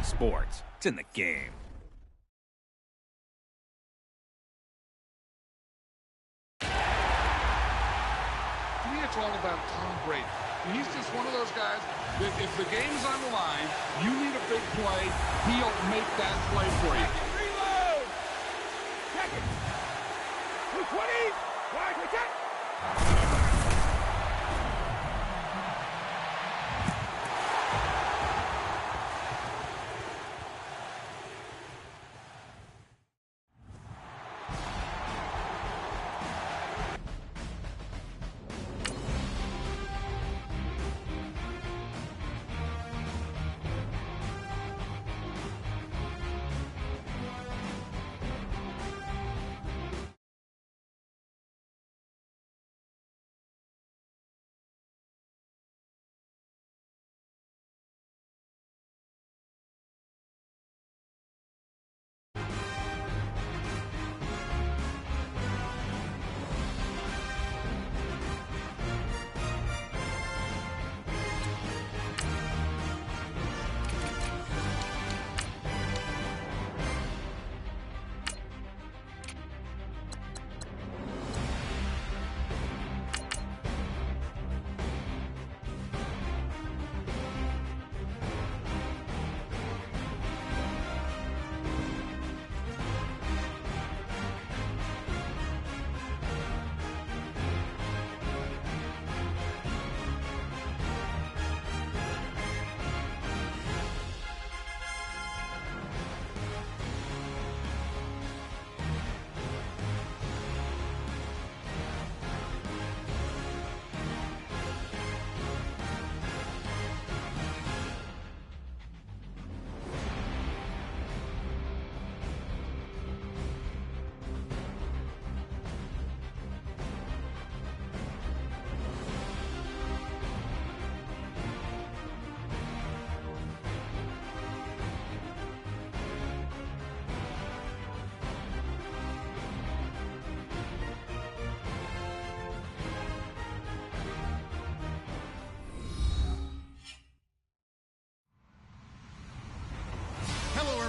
sports. It's in the game. To me, it's all about Tom Brady. He's just one of those guys that if the game's on the line, you need a big play, he'll make that play for you. Reload! Check it! 220! Wide, check!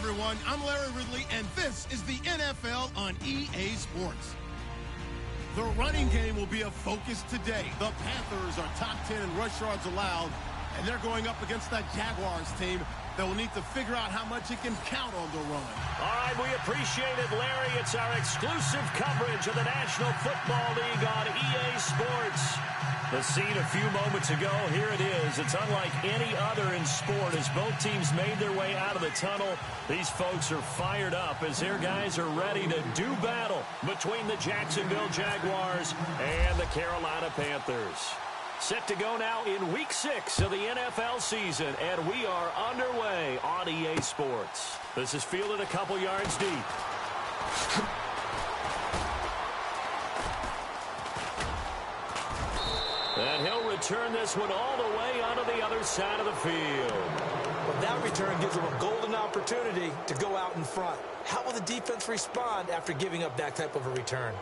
Everyone, I'm Larry Ridley, and this is the NFL on EA Sports. The running game will be a focus today. The Panthers are top 10 in rush yards allowed, and they're going up against that Jaguars team that will need to figure out how much it can count on the run. All right, we appreciate it, Larry. It's our exclusive coverage of the National Football League on EA Sports. The scene a few moments ago, here it is. It's unlike any other in sport. As both teams made their way out of the tunnel, these folks are fired up as their guys are ready to do battle between the Jacksonville Jaguars and the Carolina Panthers. Set to go now in Week 6 of the NFL season, and we are underway on EA Sports. This is fielded a couple yards deep. And he'll return this one all the way onto the other side of the field. Well, that return gives them a golden opportunity to go out in front. How will the defense respond after giving up that type of a return?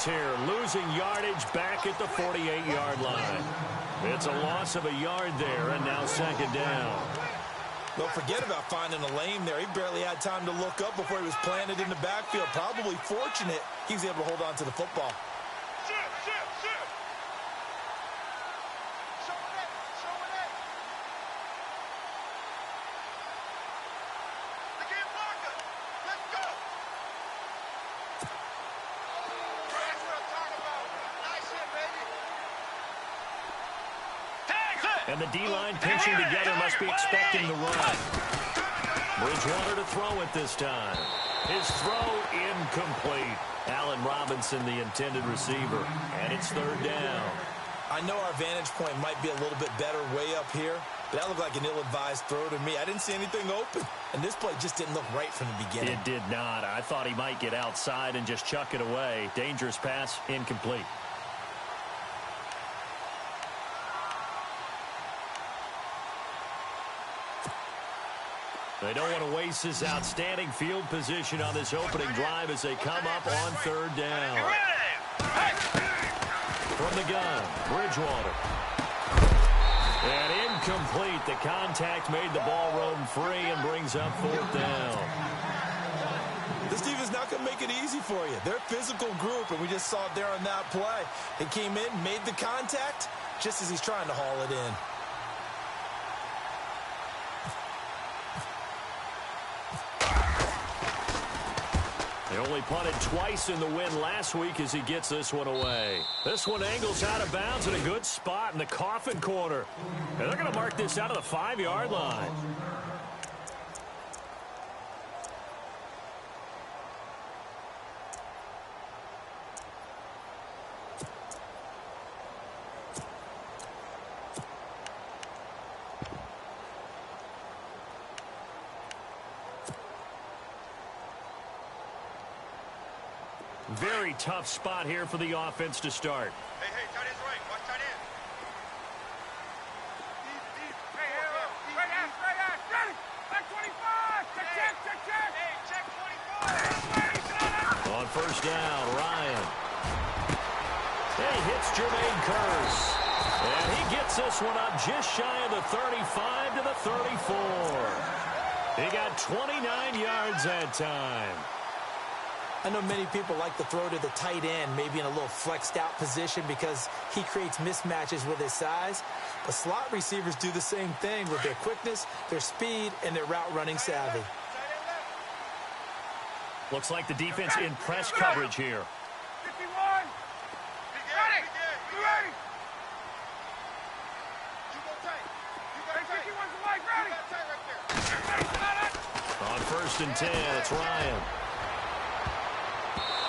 Here, losing yardage back at the 48-yard line. It's a loss of a yard there, and now second down. Don't forget about finding a lane there. He barely had time to look up before he was planted in the backfield. Probably fortunate he was able to hold on to the football. And the D-line pinching together must be expecting the run. Bridgewater to throw it this time. His throw incomplete. Allen Robinson, the intended receiver. And it's third down. I know our vantage point might be a little bit better way up here, but that looked like an ill-advised throw to me. I didn't see anything open, and this play just didn't look right from the beginning. It did not. I thought he might get outside and just chuck it away. Dangerous pass, incomplete. They don't want to waste this outstanding field position on this opening drive as they come up on third down. From the gun, Bridgewater. And incomplete. The contact made the ball roam free and brings up fourth down. This defense is not going to make it easy for you. They're a physical group, and we just saw it there on that play. They came in, made the contact, just as he's trying to haul it in. They only punted twice in the win last week as he gets this one away. This one angles out of bounds in a good spot in the coffin corner. And they're going to mark this out of the 5-yard line. Very tough spot here for the offense to start. Hey, tight end's right. Watch tight end. Deep. Hey, right ass. Ready. Back 25. Check. Hey, check 24. On first down, Ryan. He hits Jermaine Kearse. And he gets this one up just shy of the 35 to the 34. He got 29 yards that time. I know many people like to throw to the tight end, maybe in a little flexed out position because he creates mismatches with his size. But slot receivers do the same thing with their quickness, their speed, and their route running savvy. Looks like the defense in press coverage here. 51. Ready. You go tight. 51's the leg. Ready. On first and 10, it's Ryan.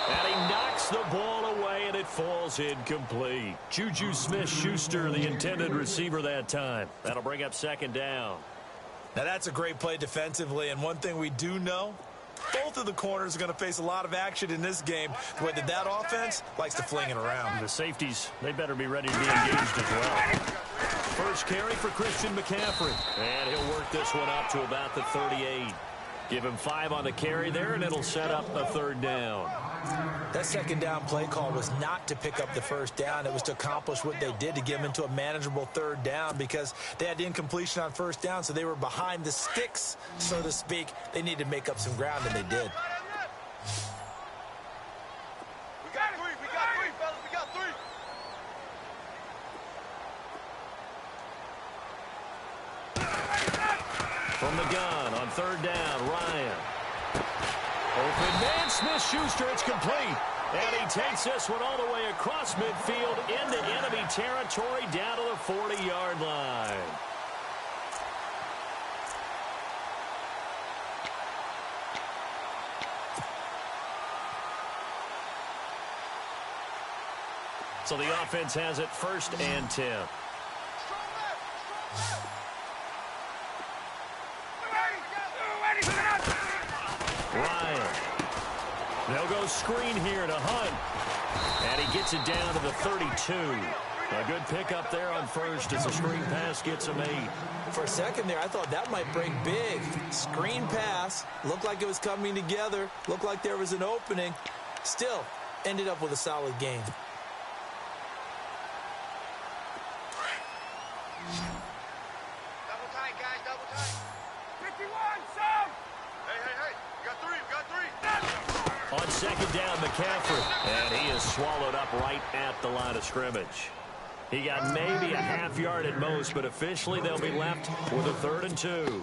And he knocks the ball away, and it falls incomplete. Juju Smith-Schuster, the intended receiver that time. That'll bring up second down. Now, that's a great play defensively, and one thing we do know, both of the corners are going to face a lot of action in this game, whether that offense likes to fling it around. The safeties, they better be ready to be engaged as well. First carry for Christian McCaffrey. And he'll work this one up to about the 38. Give him 5 on the carry there, and it'll set up a third down. That second down play call was not to pick up the first down. It was to accomplish what they did, to get them into a manageable third down, because they had incompletion on first down, so they were behind the sticks, so to speak. They needed to make up some ground, and they did. We got three, fellas. We got three. From the gun on third down, Ryan. Open man, Smith-Schuster, it's complete. And he takes this one all the way across midfield into enemy territory down to the 40-yard line. So the offense has it first and 10. Ryan. They'll go screen here to Hunt. And he gets it down to the 32. A good pickup there on first as the screen pass gets him 8. For a second there, I thought that might break big. Screen pass. Looked like it was coming together. Looked like there was an opening. Still, ended up with a solid game. Double tight, guys. Double tight. 51, Sam. Hey. We got three. On second down, McCaffrey. And he is swallowed up right at the line of scrimmage. He got maybe a half yard at most, but officially they'll be left with a 3rd and 2.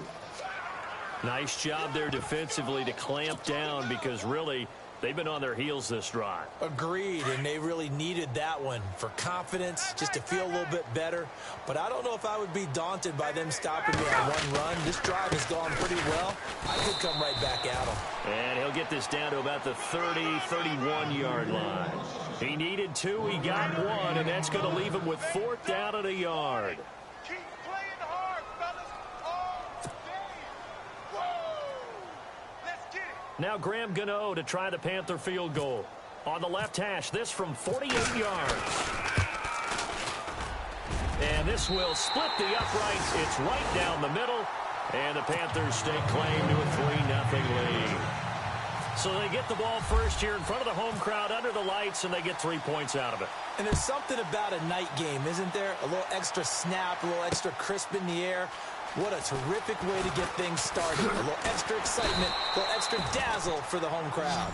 Nice job there defensively to clamp down, because really they've been on their heels this drive. Agreed, and they really needed that one for confidence, just to feel a little bit better. But I don't know if I would be daunted by them stopping me on one run. This drive has gone pretty well. I could come right back at them. And he'll get this down to about the 30, 31-yard line. He needed 2, he got 1, and that's going to leave him with 4th down at a yard. Keep playing hard, fellas. Now Graham Gano to try the Panther field goal. On the left hash, this from 48 yards. And this will split the uprights. It's right down the middle. And the Panthers stake claim to a 3-0 lead. So they get the ball first here in front of the home crowd under the lights, and they get 3 points out of it. And there's something about a night game, isn't there? A little extra snap, a little extra crisp in the air. What a terrific way to get things started. A little extra excitement, a little extra dazzle for the home crowd.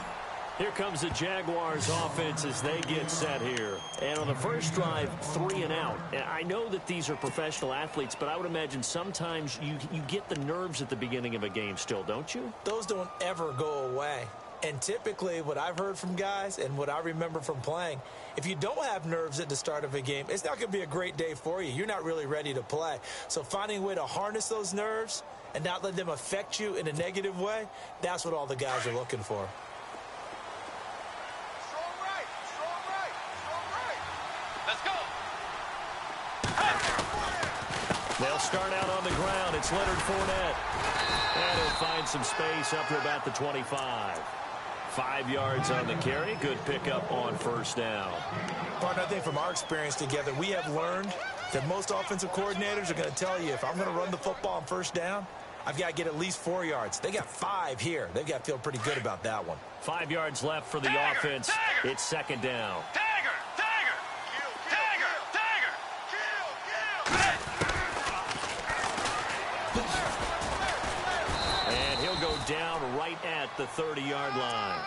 Here comes the Jaguars offense as they get set here. And on the first drive, 3 and out. I know that these are professional athletes, but I would imagine sometimes you get the nerves at the beginning of a game still, don't you? Those don't ever go away. And typically what I've heard from guys and what I remember from playing, if you don't have nerves at the start of a game, it's not going to be a great day for you. You're not really ready to play. So finding a way to harness those nerves and not let them affect you in a negative way, that's what all the guys are looking for. They'll start out on the ground. It's Leonard Fournette. And he'll find some space up to about the 25. 5 yards on the carry. Good pickup on first down. Partner, I think from our experience together, we have learned that most offensive coordinators are going to tell you, if I'm going to run the football on first down, I've got to get at least 4 yards. They got 5 here. They've got to feel pretty good about that one. 5 yards left for the offense. It's second down. And he'll go down right at the 30-yard line.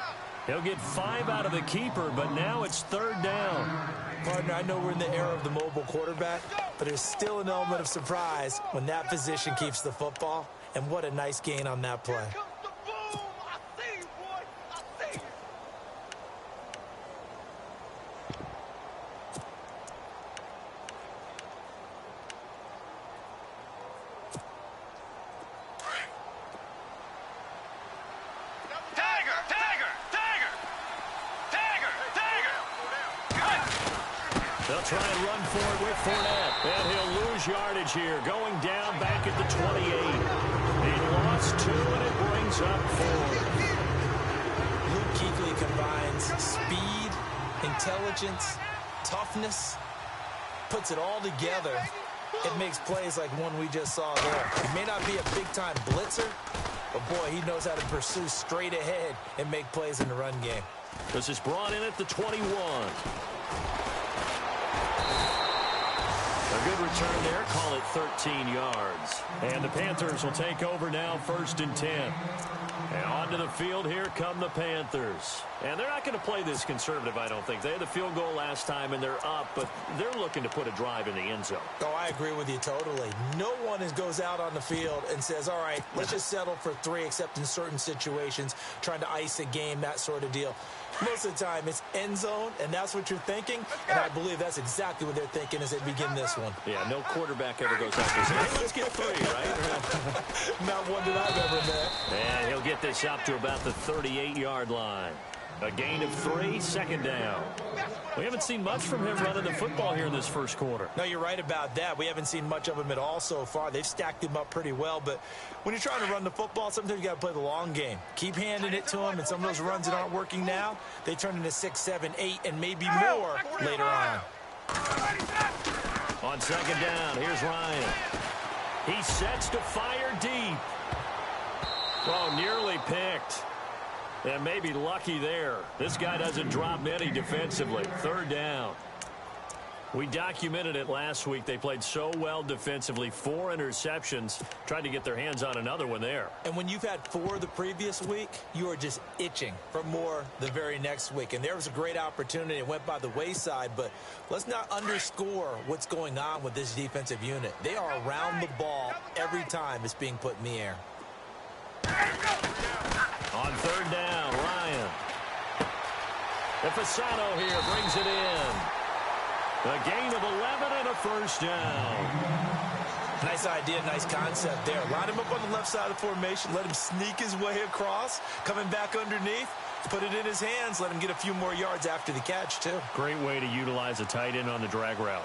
He'll get 5 out of the keeper, but now it's third down. Partner, I know we're in the era of the mobile quarterback, but there's still an element of surprise when that position keeps the football. And what a nice gain on that play. They'll try and run for it with Fournette. And he'll lose yardage here, going down back at the 28. He lost 2, and it brings up 4. Luke Kuechly combines speed, intelligence, toughness, puts it all together. It makes plays like one we just saw there. He may not be a big-time blitzer, but, boy, he knows how to pursue straight ahead and make plays in the run game. This is brought in at the 21. A good return there. Call it 13 yards. And the Panthers will take over now, 1st and 10. And onto the field, here come the Panthers. And they're not going to play this conservative, I don't think. They had the field goal last time, and they're up, but they're looking to put a drive in the end zone. Oh, I agree with you totally. No one goes out on the field and says, all right, let's just settle for 3, except in certain situations, trying to ice a game, that sort of deal. Most of the time, it's end zone, and that's what you're thinking, and I believe that's exactly what they're thinking as they begin this one. Yeah, no quarterback ever goes out and says, hey, let's get 3, right? Not one that I've ever met. And he'll get this up to about the 38-yard line. A gain of 3, second down. We haven't seen much from him running the football here in this first quarter. No, you're right about that. We haven't seen much of him at all so far. They've stacked him up pretty well, but when you're trying to run the football, sometimes you got to play the long game. Keep handing it to him, and some of those runs that aren't working now, they turn into 6, 7, 8, and maybe more later on. On second down, here's Ryan. He sets to fire deep. Oh, nearly picked. And maybe lucky there. This guy doesn't drop many defensively. Third down. We documented it last week. They played so well defensively. 4 interceptions. Tried to get their hands on another one there. And when you've had 4 the previous week, you are just itching for more the very next week. And there was a great opportunity. It went by the wayside. But let's not underscore what's going on with this defensive unit. They are around the ball every time it's being put in the air. On third down, Ryan. Fasano here brings it in. A gain of 11 and a first down. Nice idea, nice concept there. Line him up on the left side of the formation. Let him sneak his way across. Coming back underneath. Put it in his hands. Let him get a few more yards after the catch, too. Great way to utilize a tight end on the drag route.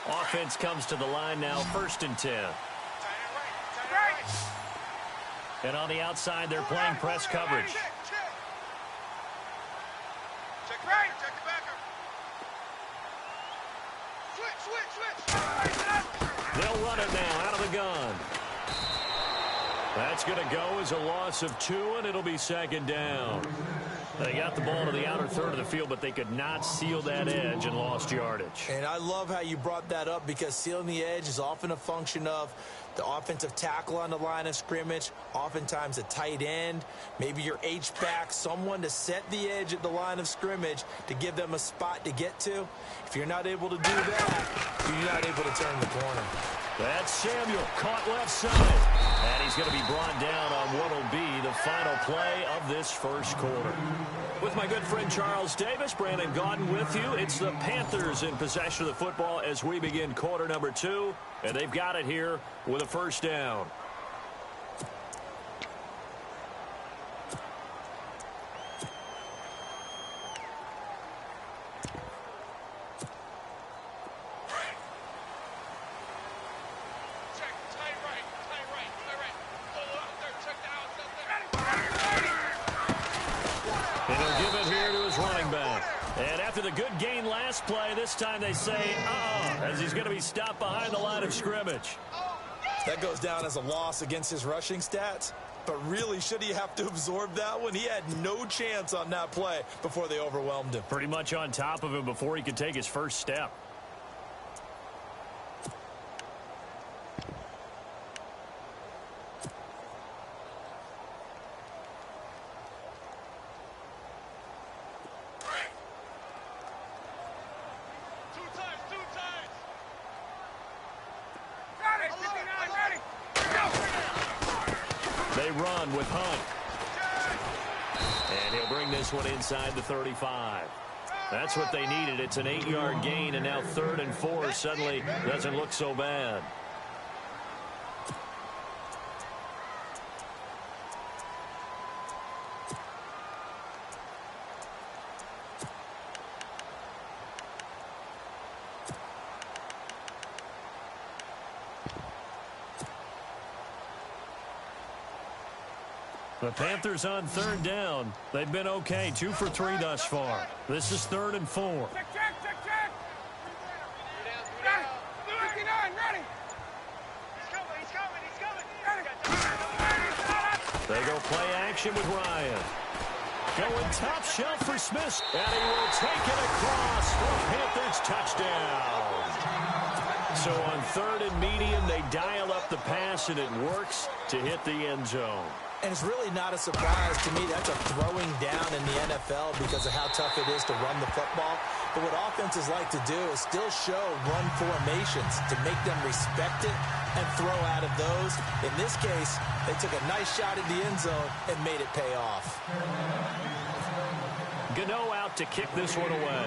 Offense comes to the line now, 1st and 10. And on the outside, they're playing press coverage. Check right. Check the backer. Switch. They'll run it now out of the gun. That's going to go as a loss of 2, and it'll be second down. They got the ball to the outer third of the field, but they could not seal that edge and lost yardage. And I love how you brought that up, because sealing the edge is often a function of the offensive tackle on the line of scrimmage, oftentimes a tight end, maybe your H-back, someone to set the edge at the line of scrimmage to give them a spot to get to. If you're not able to do that, you're not able to turn the corner. That's Samuel, caught left side. And he's going to be brought down on what will be the final play of this first quarter. With my good friend Charles Davis, Brandon Gaudin with you. It's the Panthers in possession of the football as we begin quarter number 2. And they've got it here with a first down. The good gain last play. This time they say, as he's going to be stopped behind the line of scrimmage. That goes down as a loss against his rushing stats. But really, should he have to absorb that one? He had no chance on that play before they overwhelmed him. Pretty much on top of him before he could take his first step. Run with Hunt. And he'll bring this one inside the 35. That's what they needed. It's an 8-yard gain, and now 3rd and 4 suddenly doesn't look so bad. The Panthers on 3rd down. They've been okay, 2 for 3 thus far. This is 3rd and 4. Check. 59, ready. He's coming. They go play action with Ryan. Going top shelf for Smith. And he will take it across for Panthers touchdown. So on 3rd and medium, they dial up the pass, and it works to hit the end zone. And it's really not a surprise to me. That's a throwing down in the NFL because of how tough it is to run the football. But what offenses like to do is still show run formations to make them respect it and throw out of those. In this case, they took a nice shot at the end zone and made it pay off. Gano out to kick this one away.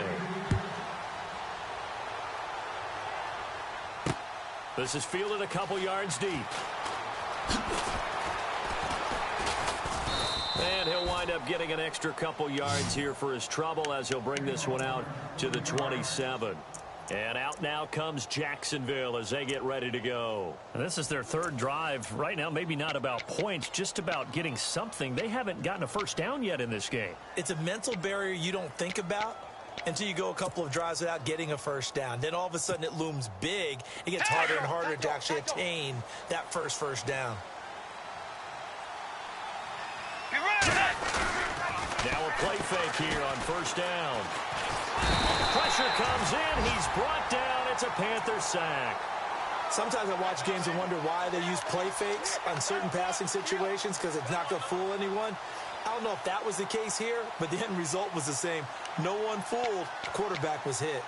This is fielded a couple yards deep. And he'll wind up getting an extra couple yards here for his trouble as he'll bring this one out to the 27. And out now comes Jacksonville as they get ready to go. And this is their 3rd drive. Right now, maybe not about points, just about getting something. They haven't gotten a first down yet in this game. It's a mental barrier you don't think about until you go a couple of drives without getting a first down. Then all of a sudden it looms big. It gets harder and harder to actually attain that first down. Now a play fake here on 1st down. Pressure comes in. He's brought down. It's a Panther sack. Sometimes I watch games and wonder why they use play fakes on certain passing situations, because it's not going to fool anyone. I don't know if that was the case here, but the end result was the same. No one fooled. The quarterback was hit.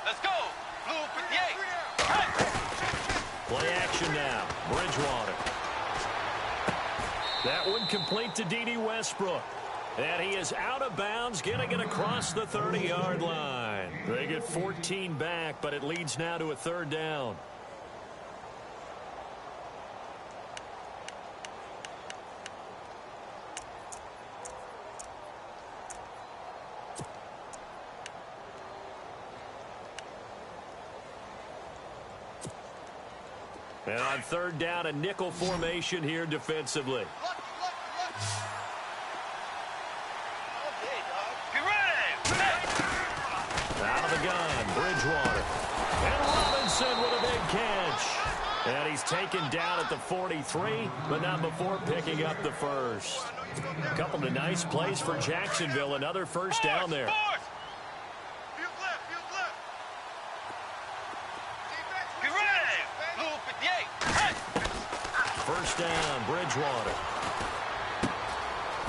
Let's go. Blue 58. Play action now. Bridgewater. That one complete to D.D. Westbrook. And he is out of bounds, getting it across the 30-yard line. They get 14 back, but it leads now to a 3rd down. And on third down, a nickel formation here defensively. Out of the gun, Bridgewater. And Robinson with a big catch. And he's taken down at the 43, but not before picking up the first. A couple of nice plays for Jacksonville. Another first down there. First down, Bridgewater.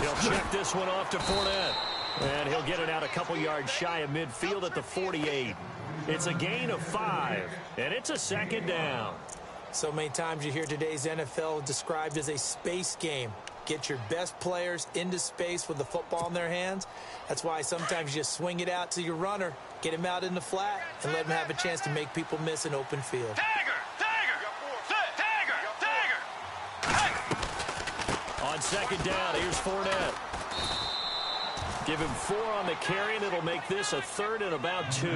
He'll check this one off to Fournette. And he'll get it out a couple yards shy of midfield at the 48. It's a gain of 5, and it's a second down. So many times you hear today's NFL described as a space game. Get your best players into space with the football in their hands. That's why sometimes you just swing it out to your runner, get him out in the flat, and let him have a chance to make people miss an open field. On second down, here's Fournette. Give him 4 on the carry, and it'll make this a third and about 2.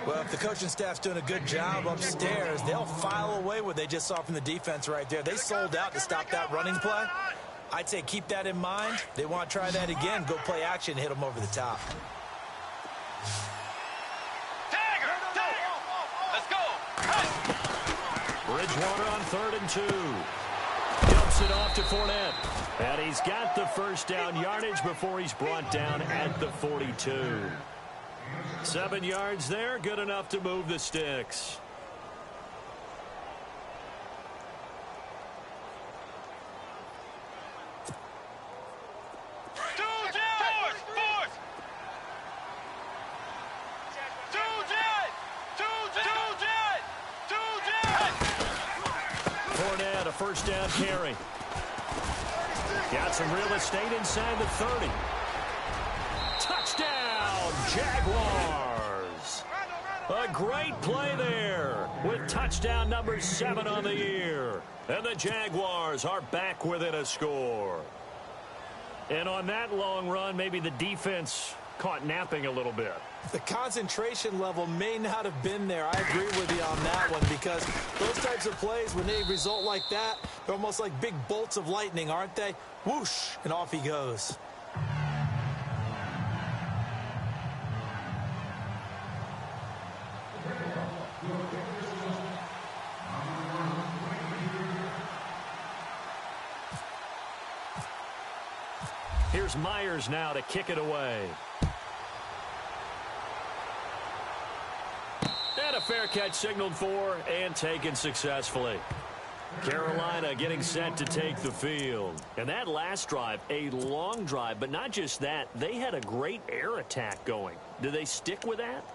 Well, if the coaching staff's doing a good job upstairs, they'll file away what they just saw from the defense right there. They sold out to stop that running play. I'd say keep that in mind. They want to try that again. Go play action, hit them over the top. Let's go. Bridgewater on 3rd and 2. Dumps it off to Fournette. And he's got the first down yardage before he's brought down at the 42. 7 yards there, good enough to move the sticks. Fournette, a first down carry. Got some real estate inside the 30. Touchdown, Jaguars. A great play there with touchdown number 7 on the year. And the Jaguars are back within a score. And on that long run, maybe the defense caught napping a little bit. The concentration level may not have been there. I agree with you on that one, because those types of plays, when they result like that, they're almost like big bolts of lightning, aren't they? Whoosh, and off he goes. Here's Myers now to kick it away. And a fair catch signaled for and taken successfully. Carolina getting set to take the field. And that last drive, a long drive, but not just that. They had a great air attack going. Do they stick with that?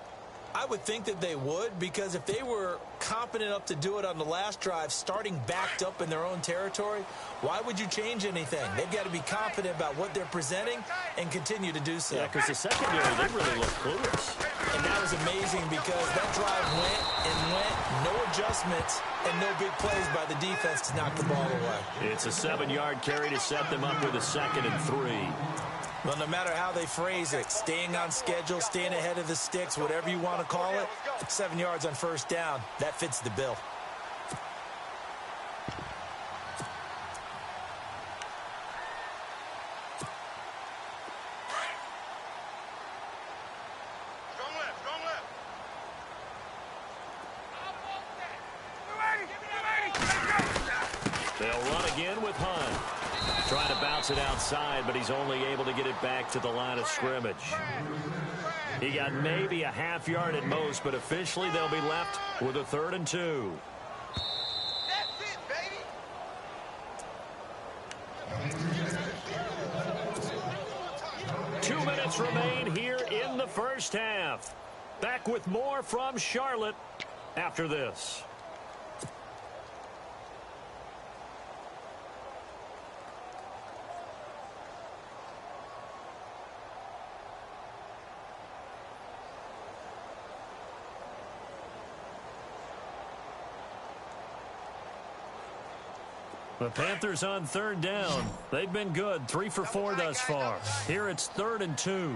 I would think that they would, because if they were competent enough to do it on the last drive, starting backed up in their own territory, why would you change anything? They've got to be confident about what they're presenting and continue to do so. Yeah, because the secondary, they really look clueless. And that was amazing, because that drive went and went, no adjustments, and no big plays by the defense to knock the ball away. It's a 7-yard carry to set them up with a 2nd and 3. Well, no matter how they phrase it, staying on schedule, staying ahead of the sticks, whatever you want to call it, 7 yards on first down, that fits the bill. They'll run again with Hunt. Trying to bounce it outside, but he's only able to get it back to the line of scrimmage. He got maybe a half yard at most, but officially they'll be left with a 3rd and 2. That's it, baby. 2 minutes remain here in the first half. Back with more from Charlotte after this. The Panthers on 3rd down. They've been good, 3 for 4 thus far. Here it's 3rd and 2.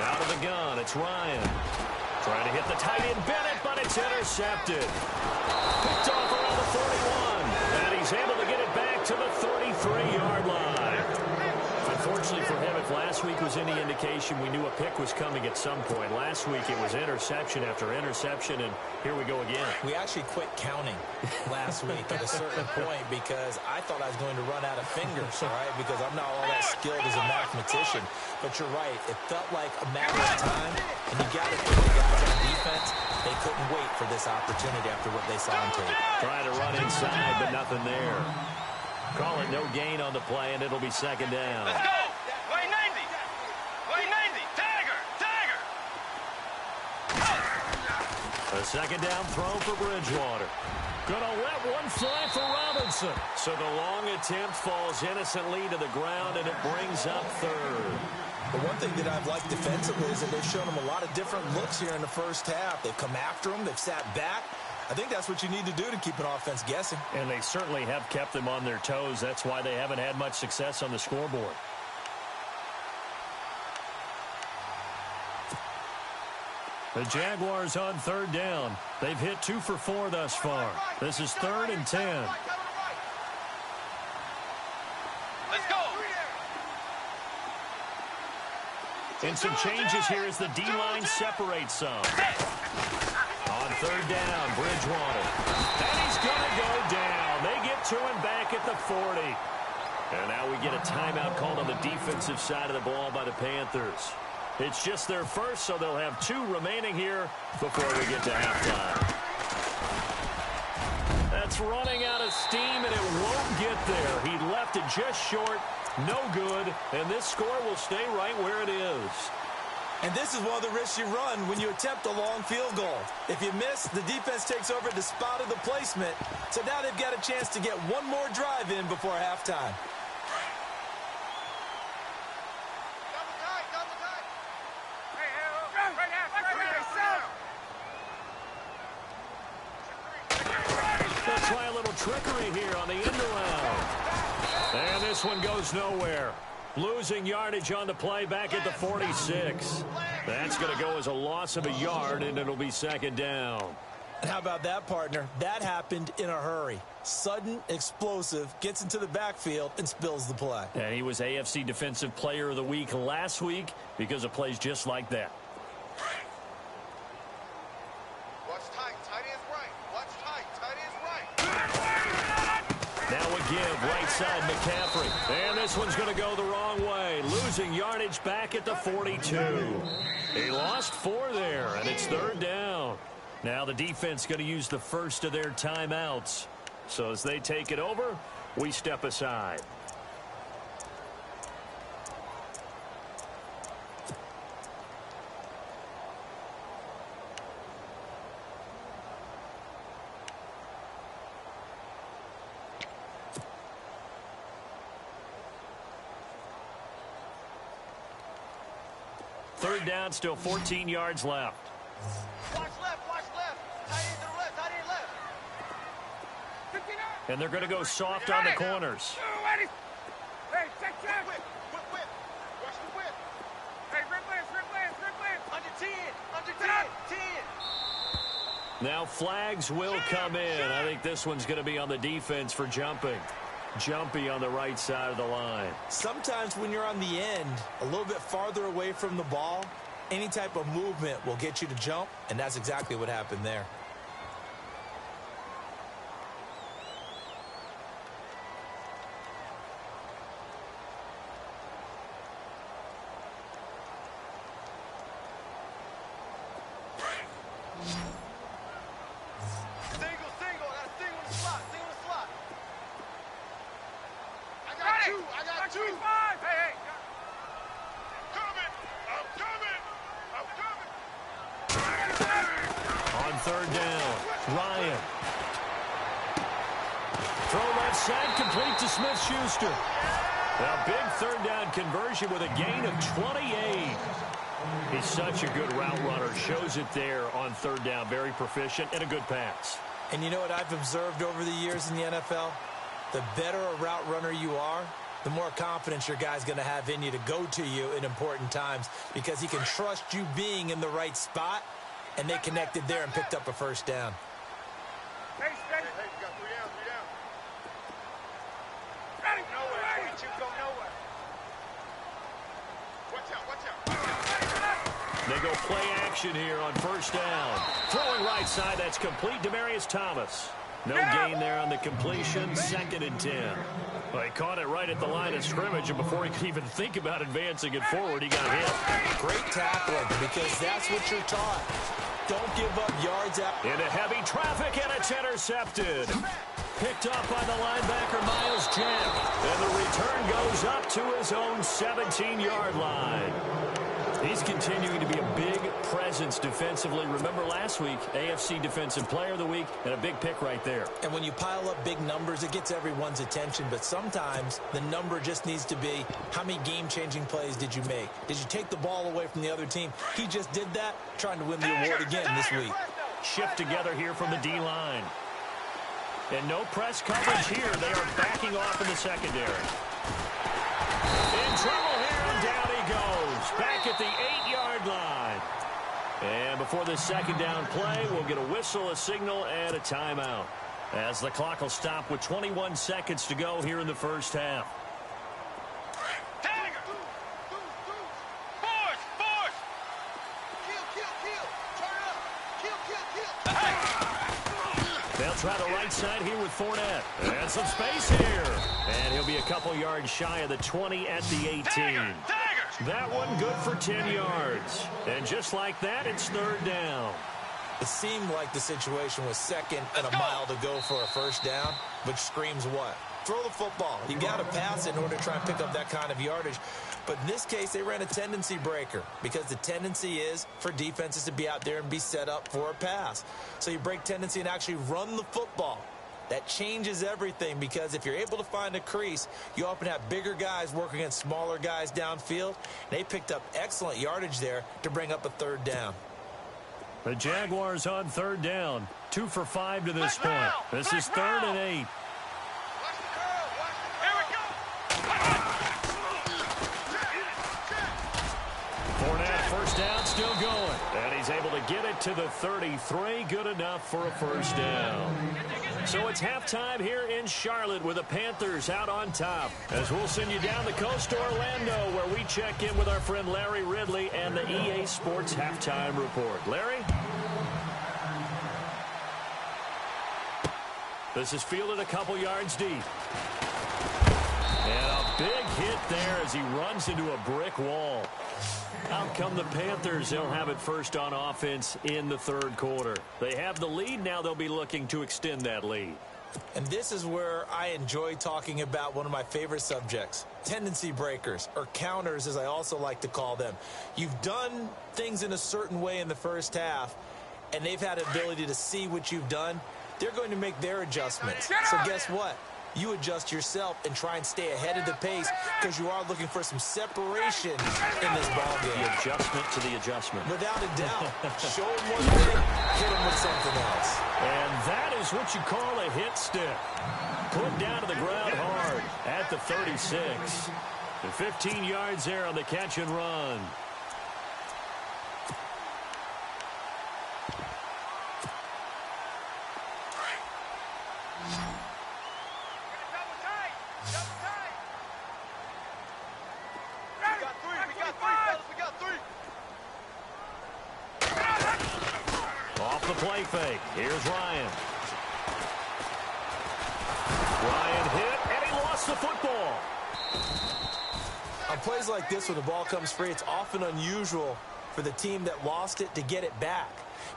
Out of the gun. It's Ryan. Trying to hit the tight end Bennett, but it's intercepted. Picked off around the 41. And he's able to get it back to the 33-yard line. Unfortunately for him, if last week was any indication, we knew a pick was coming at some point. Last week it was interception after interception, and here we go again. We actually quit counting last week at a certain point because I thought I was going to run out of fingers, all right, because I'm not all that skilled as a mathematician. But you're right. It felt like a matter of time, and you got to think the guys on defense, they couldn't wait for this opportunity after what they saw on tape. Trying to run inside, but nothing there. Call it no gain on the play, and it'll be second down. Let's go! Way 90! Way 90! Tiger! Tiger! A second down throw for Bridgewater. Gonna let one fly for Robinson. So the long attempt falls innocently to the ground, and it brings up third. The one thing that I've liked defensively is that they've shown them a lot of different looks here in the first half. They've come after them. They've sat back. I think that's what you need to do to keep an offense guessing. And they certainly have kept them on their toes. That's why they haven't had much success on the scoreboard. The Jaguars on third down. They've hit 2 for 4 thus far. This is 3rd and 10. Let's go! And some changes here as the D-line separates some. On third down, Bridgewater. And he's going to go down. They get to him back at the 40. And now we get a timeout called on the defensive side of the ball by the Panthers. It's just their first, so they'll have 2 remaining here before we get to halftime. That's running out of steam, and it won't get there. He left it just short, no good, and this score will stay right where it is. And this is one of the risks you run when you attempt a long field goal. If you miss, the defense takes over the spot of the placement. So now they've got a chance to get one more drive in before halftime. They'll try a little trickery here on the end around. And this one goes nowhere. Losing yardage on the play back at the 46. That's going to go as a loss of a yard, and it'll be second down. And how about that, partner? That happened in a hurry. Sudden, explosive, gets into the backfield, and spills the play. And he was AFC Defensive Player of the Week last week because of plays just like that. Watch tight. Tight end's right. Watch tight. Tight end's right. Now a give, right side, McCaffrey. And this one's going to go the wrong way. Losing yardage back at the 42. He lost 4 there, and it's third down. Now the defense going to use the first of their timeouts. So as they take it over, we step aside. Third down, still 14 yards left. Watch left. Watch left. Tight end to the left. Tight end left. And they're going to go soft on the corners. Hey, check. Whip. Watch the whip. Hey, rip lance. Under 10. Under 10. 10. Now flags will come in. I think this one's going to be on the defense for jumping. Jumpy on the right side of the line. Sometimes when you're on the end, a little bit farther away from the ball, any type of movement will get you to jump, and that's exactly what happened there. Third down, Ryan. Throw left side, complete to Smith-Schuster. A big third down conversion with a gain of 28. He's such a good route runner. Shows it there on third down. Very proficient and a good pass. And you know what I've observed over the years in the NFL? The better a route runner you are, the more confidence your guy's going to have in you to go to you in important times because he can trust you being in the right spot, and they connected there and picked up a first down. Hey, you got 3 down, 3 down. Ready, nowhere, 22, go nowhere. Watch out, watch out. They go play action here on first down. Throwing right side, that's complete. Demaryius Thomas. No gain there on the completion. 2nd and 10. Well, he caught it right at the line of scrimmage, and before he could even think about advancing it forward, he got hit. Great tackling, because that's what you're taught. Don't give up yards out. Into heavy traffic, and it's intercepted. Picked up by the linebacker, Miles Jack. And the return goes up to his own 17-yard line. He's continuing to be a big presence defensively. Remember last week, AFC Defensive Player of the Week, and a big pick right there. And when you pile up big numbers, it gets everyone's attention. But sometimes the number just needs to be, how many game-changing plays did you make? Did you take the ball away from the other team? He just did that, trying to win the award again this week. Shift together here from the D-line. And no press coverage here. They are backing off in the secondary. In trouble here, and down he goes. Back at the 8-yard line. And before this second down play, we'll get a whistle, a signal, and a timeout, as the clock will stop with 21 seconds to go here in the first half. They'll try the right side here with Fournette. And some space here. And he'll be a couple yards shy of the 20 at the 18. That one good for 10 yards. And just like that, it's 3rd down. It seemed like the situation was 2nd and a mile to go for a first down, which screams what? Throw the football. You got to pass it in order to try and pick up that kind of yardage. But in this case, they ran a tendency breaker, because the tendency is for defenses to be out there and be set up for a pass. So you break tendency and actually run the football. That changes everything, because if you're able to find a crease, you often have bigger guys working against smaller guys downfield. They picked up excellent yardage there to bring up a 3rd down. The Jaguars on 3rd down. 2 for 5 to this point. This is 3rd and 8. Fournette, first down, still going. And he's able to get it to the 33. Good enough for a first down. So it's halftime here in Charlotte with the Panthers out on top. As we'll send you down the coast to Orlando, where we check in with our friend Larry Ridley and the EA Sports Halftime Report. Larry? This is fielded a couple yards deep. And a big hit there as he runs into a brick wall. Out come the Panthers. They'll have it first on offense in the 3rd quarter. They have the lead. Now they'll be looking to extend that lead. And this is where I enjoy talking about one of my favorite subjects, tendency breakers, or counters as I also like to call them. You've done things in a certain way in the first half, and they've had an ability to see what you've done. They're going to make their adjustments. So guess what? You adjust yourself and try and stay ahead of the pace, because you are looking for some separation in this ball game. The adjustment to the adjustment. Without a doubt. Show him one thing, hit him with something else. And that is what you call a hit stick. Put down to the ground hard at the 36. And 15 yards there on the catch and run. Play fake. Here's Ryan. Ryan hit, and he lost the football. On plays like this, when the ball comes free, it's often unusual for the team that lost it to get it back,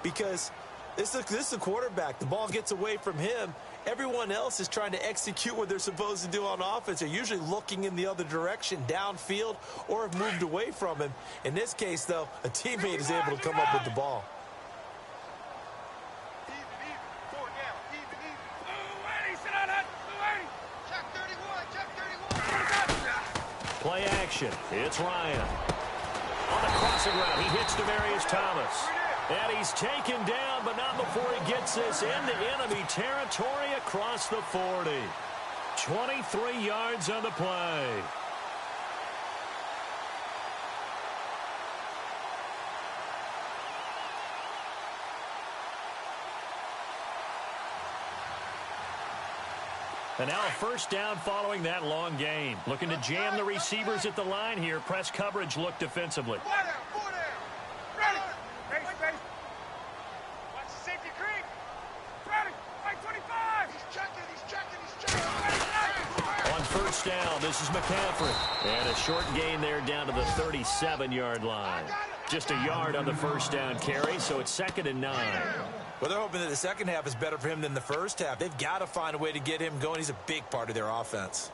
because this is a quarterback. The ball gets away from him. Everyone else is trying to execute what they're supposed to do on offense. They're usually looking in the other direction, downfield, or have moved away from him. In this case, though, a teammate is able to come up with the ball. Play action. It's Ryan. On the crossing route, he hits Demaryius Thomas. And he's taken down, but not before he gets this into enemy territory across the 40. 23 yards on the play. And now a first down following that long gain. Looking to jam the receivers at the line here. Press coverage look defensively. Four down. Ready. Space. Watch the safety creep. Ready. 25. He's checking. On first down, this is McCaffrey. And a short gain there down to the 37-yard line. Just a yard on the first down carry, so it's 2nd and 9. Well, they're hoping that the second half is better for him than the first half. They've got to find a way to get him going. He's a big part of their offense.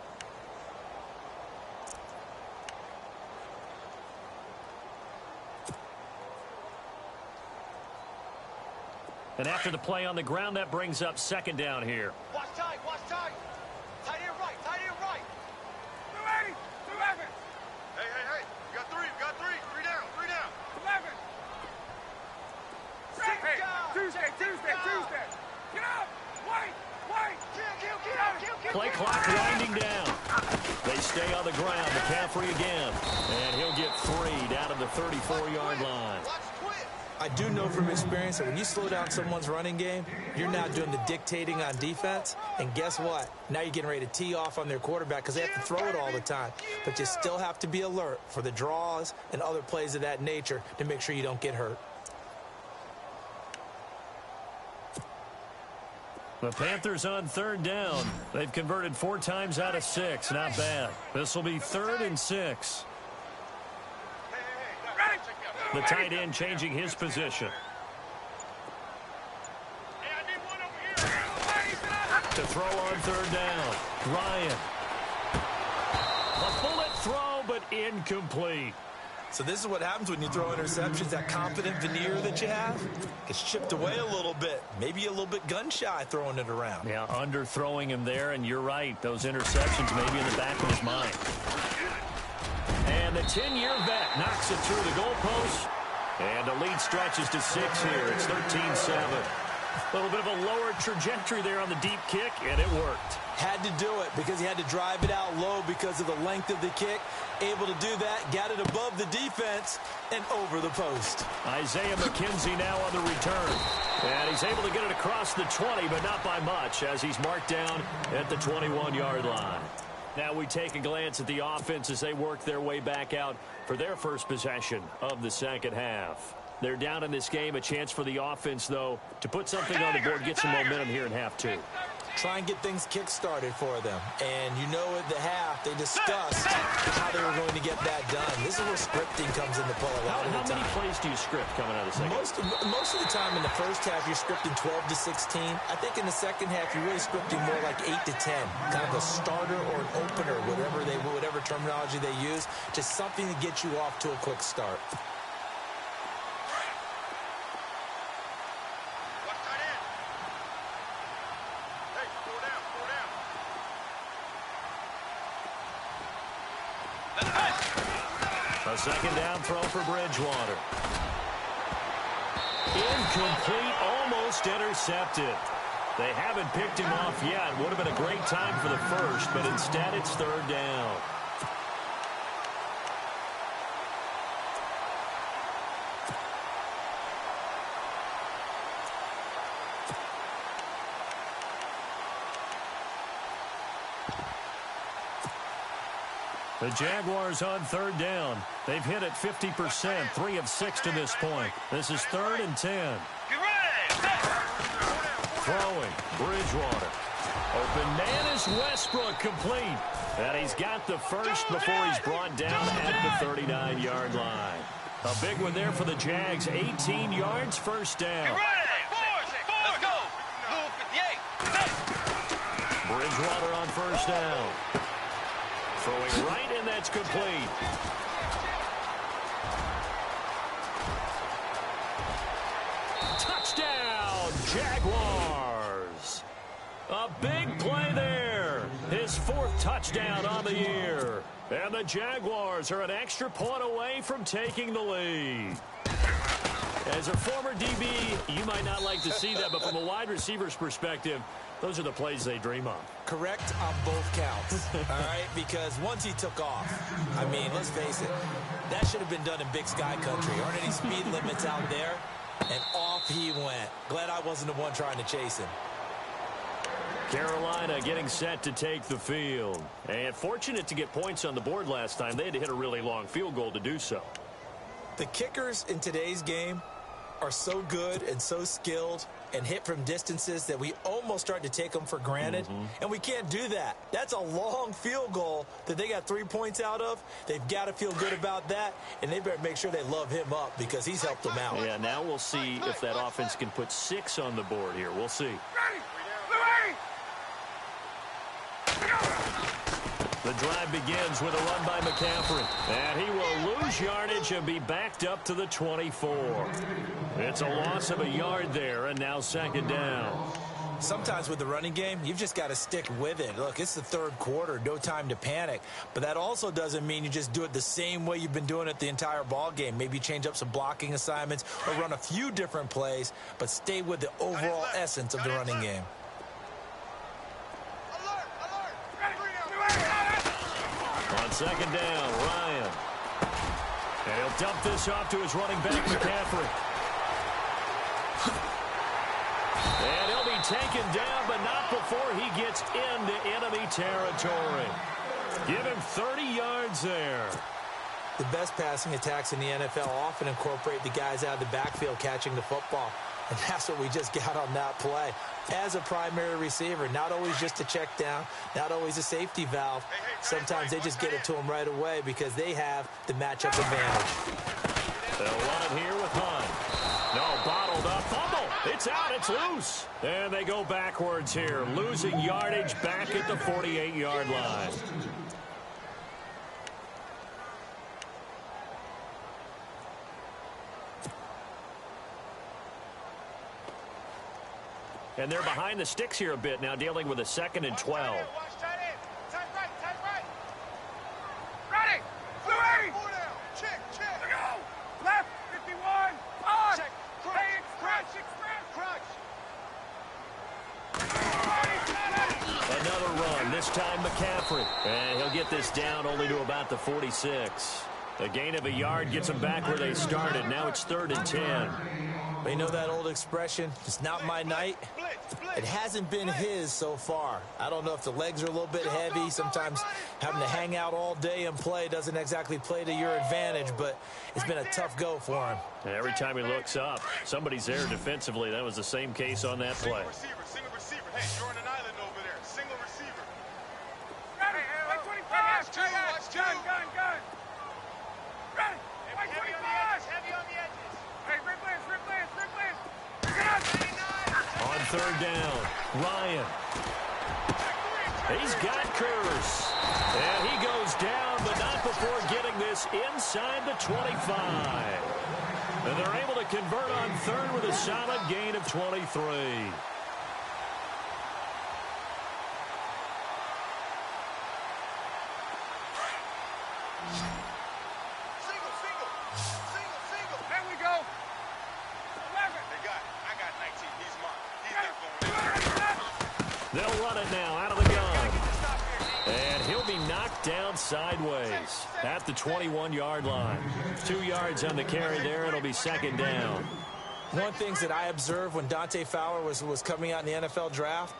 And after the play on the ground, that brings up 2nd down here. Watch tight. Tight end right. 280. 211. Hey. We got three. Three down. 11. Hey, Tuesday. Get up. Wait. Kill. Play clock winding down. They stay on the ground. McCaffrey again. And he'll get 3 down to the 34-yard line. I do know from experience that when you slow down someone's running game, you're now doing the dictating on defense. And guess what? Now you're getting ready to tee off on their quarterback because they have to throw it all the time. But you still have to be alert for the draws and other plays of that nature to make sure you don't get hurt. The Panthers on 3rd down. They've converted 4 times out of 6. Not bad. This will be 3rd and 6. The tight end changing his position. To throw on 3rd down. Ryan. A bullet throw, but incomplete. So this is what happens when you throw interceptions. That confident veneer that you have gets chipped away a little bit. Maybe a little bit gun-shy throwing it around. Yeah, underthrowing him there, and you're right. Those interceptions may be in the back of his mind. And the 10-year vet knocks it through the goalpost. And the lead stretches to 6 here. It's 13-7. A little bit of a lower trajectory there on the deep kick, and it worked. Had to do it because he had to drive it out low because of the length of the kick. Able to do that, got it above the defense and over the post. Isaiah McKenzie now on the return. And he's able to get it across the 20, but not by much as he's marked down at the 21-yard line. Now we take a glance at the offense as they work their way back out for their first possession of the second half. They're down in this game. A chance for the offense, though, to put something on the board, get some momentum here in half 2. Try and get things kick-started for them. And you know at the half, they discussed how they were going to get that done. This is where scripting comes into play a lot of the time. How many plays do you script coming out of the second? Most of the time in the first half, you're scripting 12 to 16. I think in the second half, you're really scripting more like 8 to 10. Kind of a starter or an opener, whatever terminology they use. Just something to get you off to a quick start. A second down throw for Bridgewater. Incomplete, almost intercepted. They haven't picked him off yet. Would have been a great time for the first, but instead it's 3rd down. The Jaguars on 3rd down. They've hit it 50%, 3 of 6 to this point. This is 3rd and 10. Throwing, Bridgewater. Open man is Westbrook, complete. And he's got the first before he's brought down at the 39-yard line. A big one there for the Jags, 18 yards, first down. Let's go. Bridgewater on first down. Throwing right, and that's complete. Touchdown, Jaguars. A big play there. His 4th touchdown on the year. And the Jaguars are an extra point away from taking the lead. As a former DB, you might not like to see that, but from a wide receiver's perspective, those are the plays they dream of. Correct on both counts, all right? Because once he took off, I mean, let's face it, that should have been done in Big Sky country. Aren't any speed limits out there? And off he went. Glad I wasn't the one trying to chase him. Carolina getting set to take the field. And fortunate to get points on the board last time. They had to hit a really long field goal to do so. The kickers in today's game are so good and so skilled and hit from distances that we almost start to take them for granted. And we can't do that. That's a long field goal that they got 3 points out of. They've got to feel good about that, and they better make sure they love him up because he's helped them out. Yeah, now we'll see if that offense can put 6 on the board here. We'll see. The drive begins with a run by McCaffrey. And he will lose yardage and be backed up to the 24. It's a loss of a yard there, and now second down. Sometimes with the running game, you've just got to stick with it. Look, it's the third quarter, no time to panic. But that also doesn't mean you just do it the same way you've been doing it the entire ball game. Maybe change up some blocking assignments or run a few different plays, but stay with the overall essence of the running game. On second down, Ryan. And he'll dump this off to his running back, McCaffrey. And he'll be taken down, but not before he gets into enemy territory. Give him 30 yards there. The best passing attacks in the NFL often incorporate the guys out of the backfield catching the football. And that's what we just got on that play. As a primary receiver, not always just a check down, not always a safety valve. Sometimes they just get it to them right away because they have the matchup advantage. They'll run it here with Hunt. No, bottled up. Fumble. It's out. It's loose. And they go backwards here, losing yardage back at the 48-yard line. And they're behind the sticks here a bit now, dealing with a 2nd and 12. Watch tight end. Tight right. Ready. Ready. Check. Go. Left. 51. On. Check. Crunch. Another run, this time McCaffrey. And he'll get this down only to about the 46. A gain of a yard gets them back where they started. Now it's 3rd and 10. You know that old expression, it's not my night? It hasn't been his so far. I don't know if the legs are a little bit heavy. Sometimes having to hang out all day and play doesn't exactly play to your advantage, but it's been a tough go for him. And every time he looks up, somebody's there defensively. That was the same case on that play. Single receiver. Hey, you're on an island over there. Single receiver. Ready. 25. Watch two. Gun. Ready. Heavy on the edges. Hey, rip lance. On 3rd down, Ryan. He's got Curse. And he goes down, but not before getting this inside the 25. And they're able to convert on 3rd with a solid gain of 23. Single. There we go. 11. I got 19. He's mine. He's not going. They'll run it now out of the gun. And he'll be knocked down sideways at the 21-yard line. 2 yards on the carry there. It'll be 2nd down. One of the things that I observed when Dante Fowler was coming out in the NFL draft,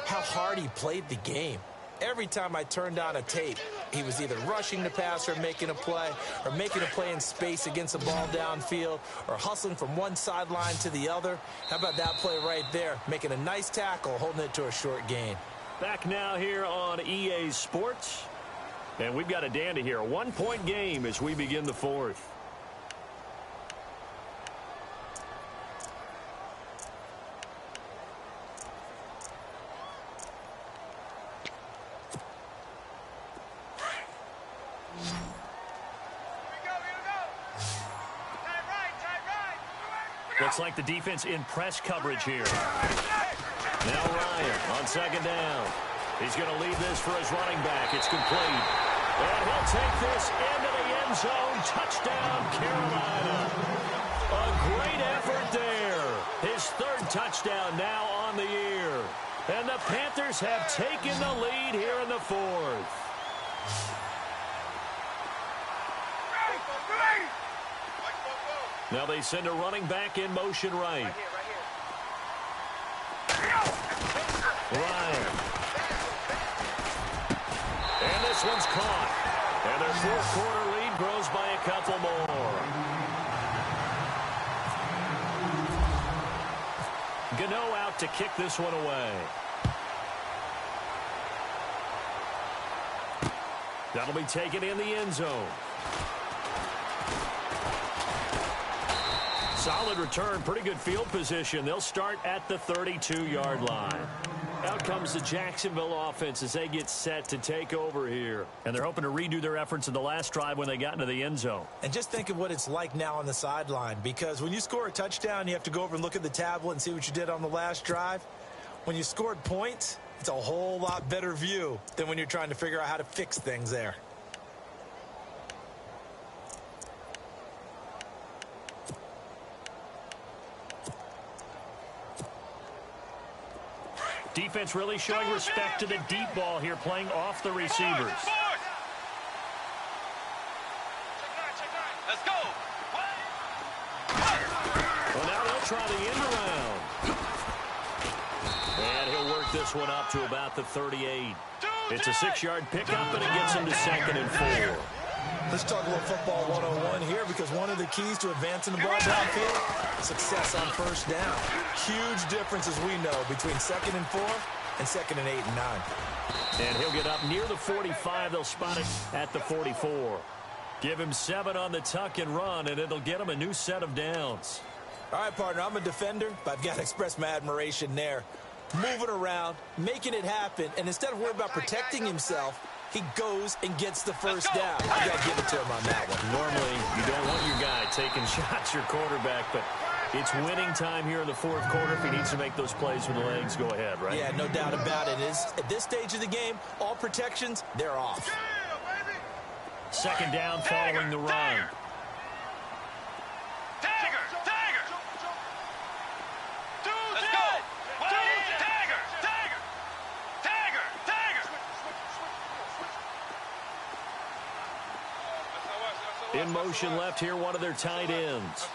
how hard he played the game. Every time I turned on a tape, he was either rushing the passer, making a play, or making a play in space against the ball downfield, or hustling from one sideline to the other. How about that play right there? Making a nice tackle, holding it to a short gain. Back now here on EA Sports. And we've got a dandy here. A 1-point game as we begin the 4th. Looks like the defense in press coverage here. Now Ryan on 2nd down. He's going to leave this for his running back. It's complete. And he'll take this into the end zone. Touchdown, Carolina. A great effort there. His third touchdown now on the year. And the Panthers have taken the lead here in the fourth. Now they send a running back in motion right. Ryan. And this one's caught. And their fourth quarter lead grows by a couple more. Gano out to kick this one away. That'll be taken in the end zone. Solid return, pretty good field position. They'll start at the 32-yard line. Out comes the Jacksonville offense as they get set to take over here. And they're hoping to redo their efforts in the last drive when they got into the end zone. And just think of what it's like now on the sideline, because when you score a touchdown, you have to go over and look at the tablet and see what you did on the last drive. When you scored points, it's a whole lot better view than when you're trying to figure out how to fix things there. Defense really showing respect to the deep ball here, playing off the receivers. Let's go. Well, now they'll try the end around. And he'll work this one up to about the 38. It's a 6-yard pickup, and it gets him to 2nd and 4. Let's talk a little football 101 here, because one of the keys to advancing the ball downfield, success on first down. Huge difference, as we know, between 2nd and 4 and 2nd and 8 and 9. And he'll get up near the 45. They'll spot it at the 44. Give him 7 on the tuck and run, and it'll get him a new set of downs. All right, partner, I'm a defender, but I've got to express my admiration there. Moving around, making it happen, and instead of worrying about protecting himself, he goes and gets the first down. I got to give it to him on that one. Normally, you don't want your guy taking shots, your quarterback, but it's winning time here in the fourth quarter. If he needs to make those plays with the legs, go ahead, right? Yeah, no doubt about it. At this stage of the game, all protections, they're off. 2nd down following the run. In motion left here, one of their tight ends.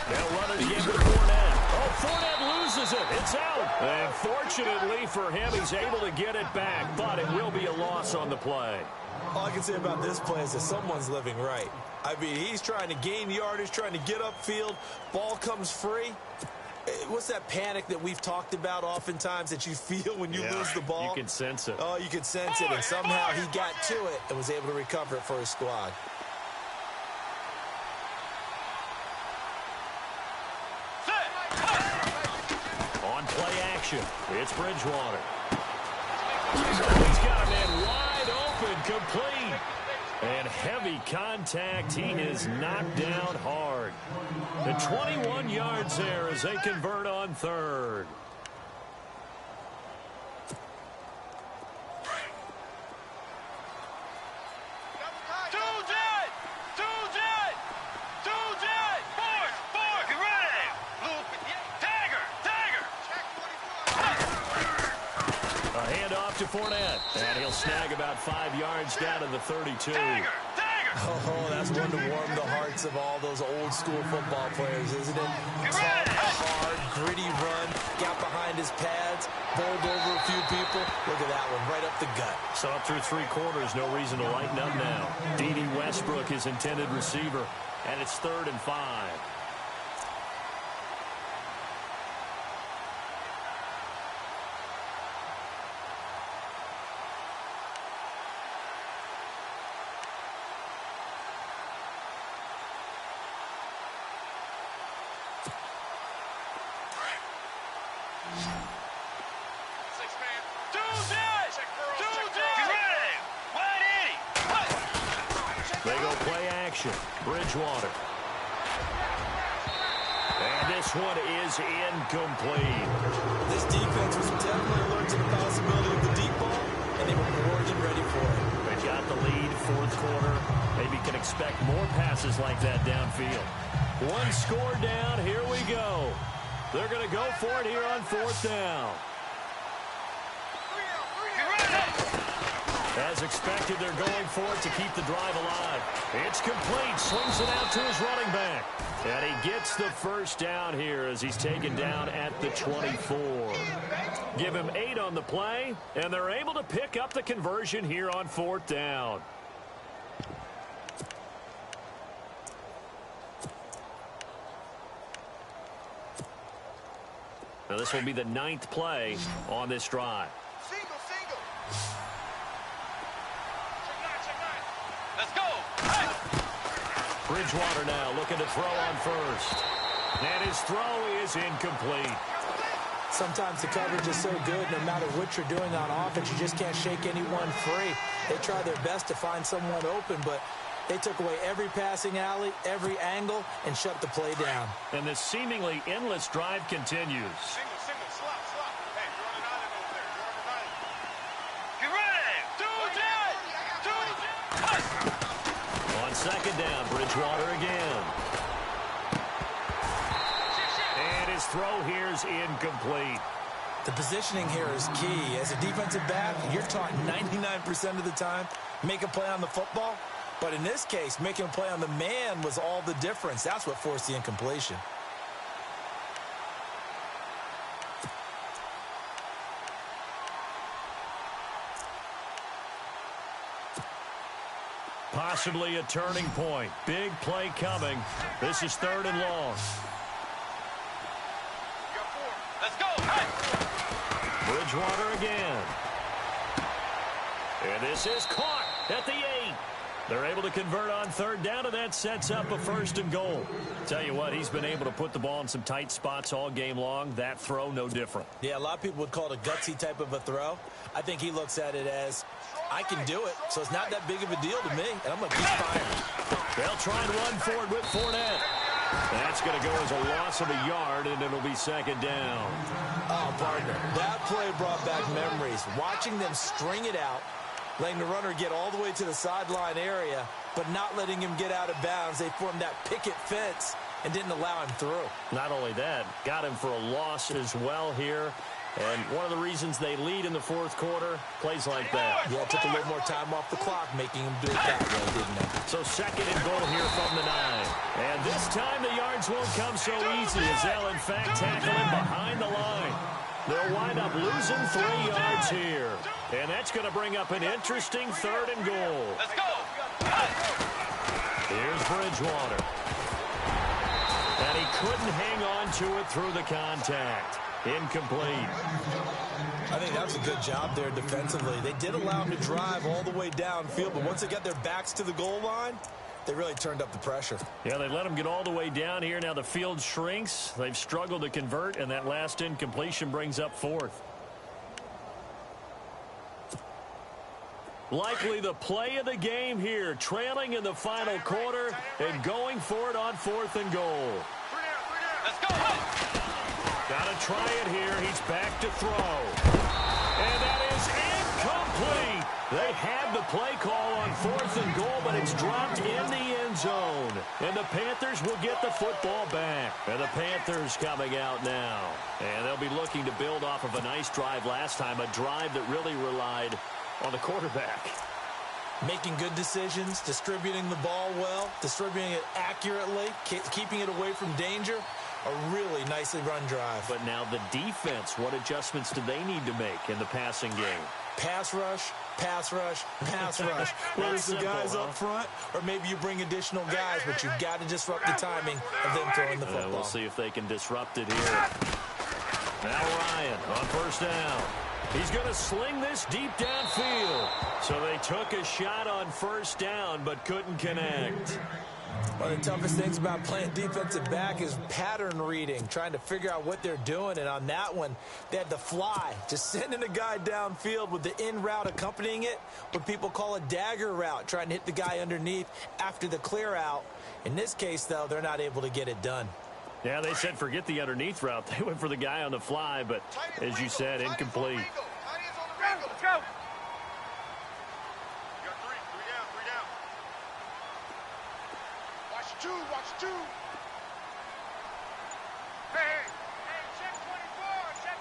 They'll run it again with Fournette. Oh, Fournette loses it. It's out. And fortunately for him, he's able to get it back, but it will be a loss on the play. All I can say about this play is that someone's living right. I mean, he's trying to gain yardage, trying to get upfield. Ball comes free. What's that panic that we've talked about oftentimes that you feel when you lose the ball? You can sense it. Oh, you can sense it, and somehow he got to it and was able to recover it for his squad. On play action, it's Bridgewater. He's got a man wide open, complete. And heavy contact. He is knocked down hard. The 21 yards there as they convert on 3rd. A handoff to Fournette. And he'll snag about 5 yards down to the 32. Oh, that's one to warm the hearts of all those old-school football players, isn't it? Tough, hard, gritty run, got behind his pads, bowled over a few people. Look at that one, right up the gut. So up through 3 quarters, no reason to lighten up now. D.D. Westbrook, his intended receiver, and it's 3rd and 5. They go play action. Bridgewater. And this one is incomplete. This defense was definitely alert to the possibility of the deep ball, and they were more than ready for it. They got the lead, fourth quarter. Maybe can expect more passes like that downfield. One score down. Here we go. They're going to go for it here on fourth down. As expected, they're going for it to keep the drive alive. It's complete. Swings it out to his running back. And he gets the first down here as he's taken down at the 24. Give him 8 on the play, and they're able to pick up the conversion here on fourth down. Now this will be the 9th play on this drive. Single. Let's go. Hey. Bridgewater now looking to throw on first. And his throw is incomplete. Sometimes the coverage is so good, no matter what you're doing on offense, you just can't shake anyone free. They try their best to find someone open, but they took away every passing alley, every angle, and shut the play down. And this seemingly endless drive continues. Single. Slap. Hey, you're on an island over there. You're on an island. Get ready. Two. On second down, Bridgewater again. And his throw here is incomplete. The positioning here is key. As a defensive back, you're taught 99% of the time, make a play on the football. But in this case, making a play on the man was all the difference. That's what forced the incompletion. Possibly a turning point. Big play coming. This is 3rd and long. You got 4. Let's go. Hey. Bridgewater again. And this is caught at the 8. They're able to convert on 3rd down, and that sets up a 1st and goal. Tell you what, he's been able to put the ball in some tight spots all game long. That throw, no different. Yeah, a lot of people would call it a gutsy type of a throw. I think he looks at it as, I can do it, so it's not that big of a deal to me, and I'm going to keep firing. They'll try and run forward with Fournette. That's going to go as a loss of a yard, and it'll be 2nd down. Oh, partner, that play brought back memories. Watching them string it out, letting the runner get all the way to the sideline area, but not letting him get out of bounds. They formed that picket fence and didn't allow him through. Not only that, got him for a loss as well here. And one of the reasons they lead in the 4th quarter, plays like that. Yeah, it took a little more time off the clock, making him do it that way, didn't it? So 2nd and goal here from the 9. And this time the yards won't come so easy as they'll, in fact, tackle him behind the line. They'll wind up losing 3 yards here. And that's going to bring up an interesting 3rd and goal. Let's go. Here's Bridgewater. And he couldn't hang on to it through the contact. Incomplete. I think that was a good job there defensively. They did allow him to drive all the way downfield, but once they got their backs to the goal line, they really turned up the pressure. Yeah, they let him get all the way down here. Now the field shrinks. They've struggled to convert, and that last incompletion brings up 4th. Likely the play of the game here, trailing in the final quarter and going for it on 4th and goal. Let's go. Got to try it here. He's back to throw. And that is incomplete. They had the play call on 4th and goal, but it's dropped in the end zone. And the Panthers will get the football back. And the Panthers coming out now. And they'll be looking to build off of a nice drive last time, a drive that really relied on the quarterback. Making good decisions, distributing the ball well, distributing it accurately, keeping it away from danger. A really nicely run drive. But now the defense, what adjustments do they need to make in the passing game? Pass rush, pass rush, pass rush. Whether it's the guys up front or maybe you bring additional guys, but you've got to disrupt the timing of them throwing the football. We'll see if they can disrupt it here. Now Ryan on 1st down. He's going to sling this deep downfield. So they took a shot on 1st down but couldn't connect. One of the toughest things about playing defensive back is pattern reading, trying to figure out what they're doing. And on that one, they had the fly, just sending a guy downfield with the in route accompanying it, what people call a dagger route, trying to hit the guy underneath after the clear out. In this case, though, they're not able to get it done. Yeah, they said forget the underneath route. They went for the guy on the fly, but as you said, incomplete. Let's go. two, watch two. Hey, check 24, check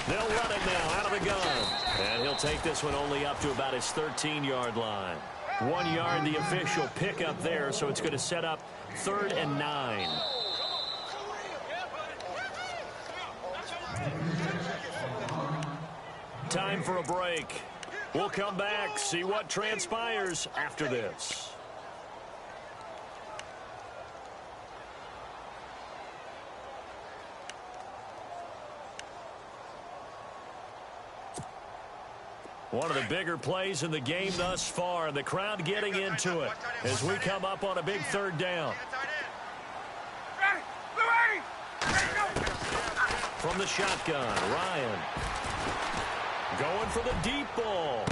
24. They'll run it now out of the gun. And he'll take this one only up to about his 13-yard line. 1 yard, the official pickup there, so it's going to set up 3rd and 9. Time for a break. We'll come back, see what transpires after this. One of the bigger plays in the game thus far, and the crowd getting into it as we come up on a big 3rd down. From the shotgun, Ryan. Going for the deep ball.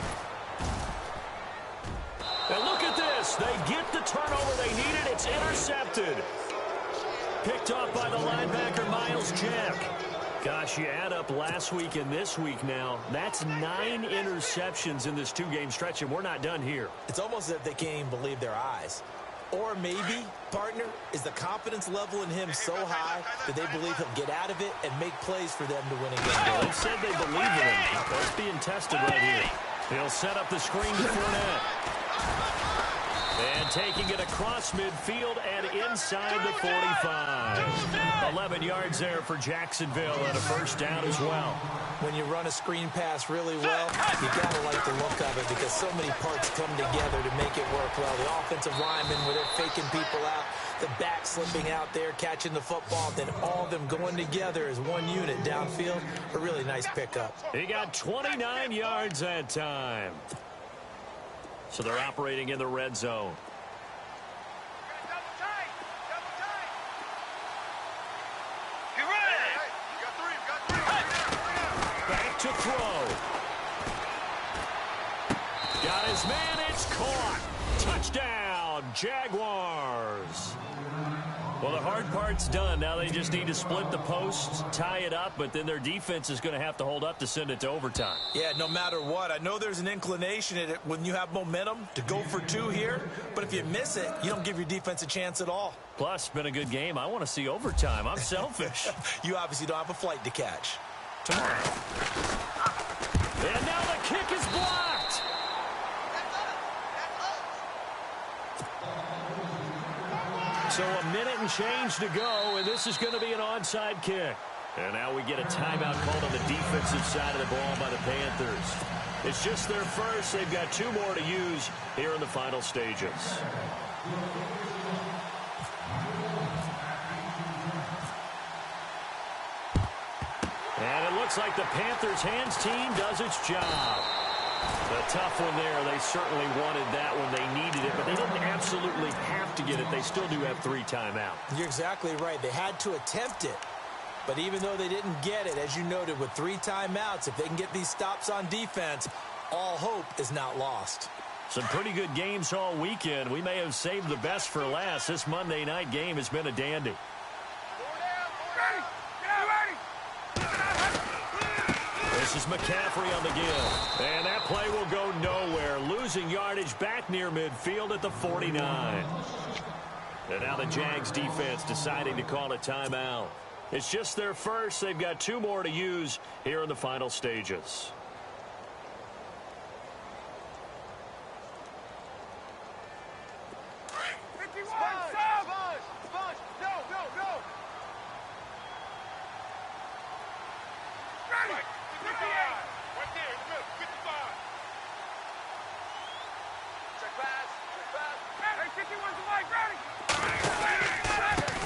And look at this. They get the turnover they needed. It's intercepted. Picked off by the linebacker, Miles Jack. Gosh, you add up last week and this week now, that's 9 interceptions in this 2-game stretch, and we're not done here. It's almost as if they can't even believe their eyes. Or maybe, partner, is the confidence level in him so high that they believe he'll get out of it and make plays for them to win a game. They said they believe in him. That's being tested right here. He'll set up the screen to Fournette. And taking it across midfield and inside the 45. 11 yards there for Jacksonville and a 1st down as well. When you run a screen pass really well, you got to like the look of it because so many parts come together to make it work well. The offensive linemen, where they're faking people out, the back slipping out there, catching the football, then all of them going together as one unit downfield. A really nice pickup. He got 29 yards that time. So they're operating in the red zone. Double tight. Get ready. Hey, you got three. Back to throw. Got his man. It's caught. Touchdown, Jaguars. Well, the hard part's done. Now they just need to split the posts, tie it up, but then their defense is going to have to hold up to send it to overtime. Yeah, no matter what. I know there's an inclination in it when you have momentum to go for 2 here, but if you miss it, you don't give your defense a chance at all. Plus, it's been a good game. I want to see overtime. I'm selfish. You obviously don't have a flight to catch. Tomorrow. And now the kick is blocked. So a minute and change to go, and this is going to be an onside kick. And now we get a timeout called on the defensive side of the ball by the Panthers. It's just their first. They've got 2 more to use here in the final stages. And it looks like the Panthers' hands team does its job. A tough one there. They certainly wanted that when they needed it, but they didn't absolutely have to get it. They still do have 3 timeouts. You're exactly right. They had to attempt it. But even though they didn't get it, as you noted, with 3 timeouts, if they can get these stops on defense, all hope is not lost. Some pretty good games all weekend. We may have saved the best for last. This Monday night game has been a dandy. This is McCaffrey on the give. And that play will go nowhere. Losing yardage back near midfield at the 49. And now the Jags defense deciding to call a timeout. It's just their first. They've got 2 more to use here in the final stages.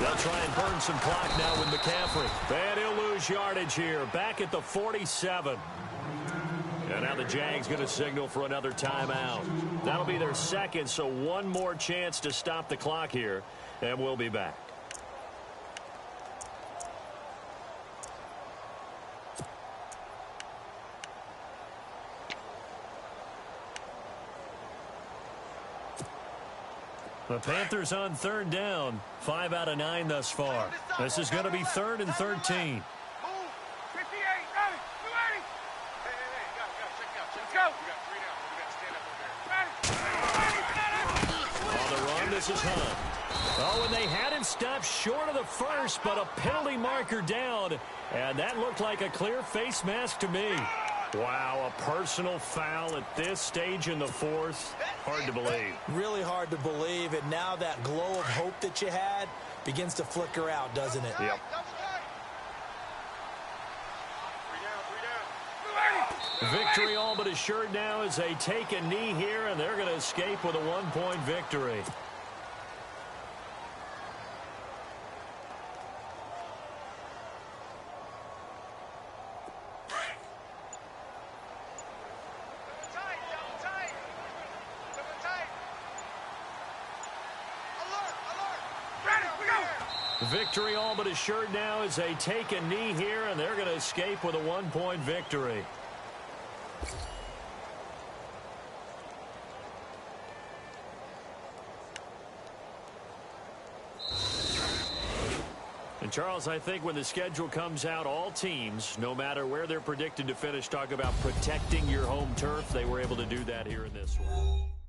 They'll try and burn some clock now with McCaffrey. And he'll lose yardage here. Back at the 47. And now the Jags going to signal for another timeout. That'll be their second, so 1 more chance to stop the clock here. And we'll be back. The Panthers on 3rd down. 5 out of 9 thus far. This is going to be 3rd and 13. On the run, This is Hunt. Oh, and they had him stopped short of the first, but a penalty marker down. And that looked like a clear face mask to me. Wow, a personal foul at this stage in the fourth. Hard to believe. Really hard to believe, and now that glow of hope that you had begins to flicker out, doesn't it? Yep. Victory all but assured now as they take a knee here, and they're going to escape with a 1-point victory. Victory all but assured now as they take a knee here, and they're going to escape with a 1-point victory. And Charles, I think when the schedule comes out, all teams, no matter where they're predicted to finish, talk about protecting your home turf. They were able to do that here in this one.